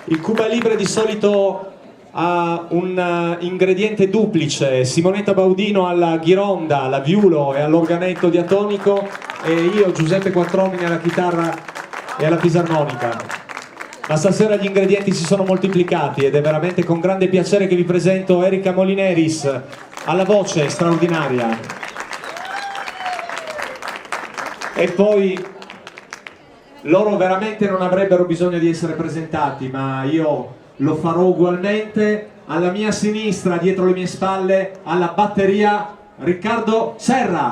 Il Cuba Libre di solito ha un ingrediente duplice: Simonetta Baudino alla ghironda, alla viulo e all'organetto diatonico, e io, Giuseppe Quattromini, alla chitarra e alla fisarmonica. Ma stasera gli ingredienti si sono moltiplicati ed è veramente con grande piacere che vi presento Erika Molineris alla voce straordinaria. E poi loro veramente non avrebbero bisogno di essere presentati, ma io lo farò ugualmente. Alla mia sinistra, dietro le mie spalle, alla batteria, Riccardo Serra.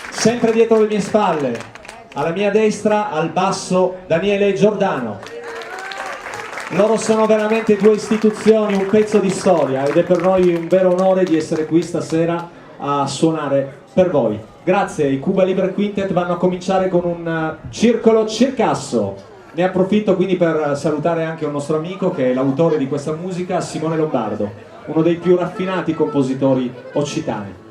Sempre dietro le mie spalle, alla mia destra, al basso, Daniele Giordano. Loro sono veramente due istituzioni, un pezzo di storia, ed è per noi un vero onore di essere qui stasera a suonare per voi. Grazie. I Cuba Libre Quintet vanno a cominciare con un circolo Circasso. Ne approfitto quindi per salutare anche un nostro amico che è l'autore di questa musica, Simone Lombardo, uno dei più raffinati compositori occitani.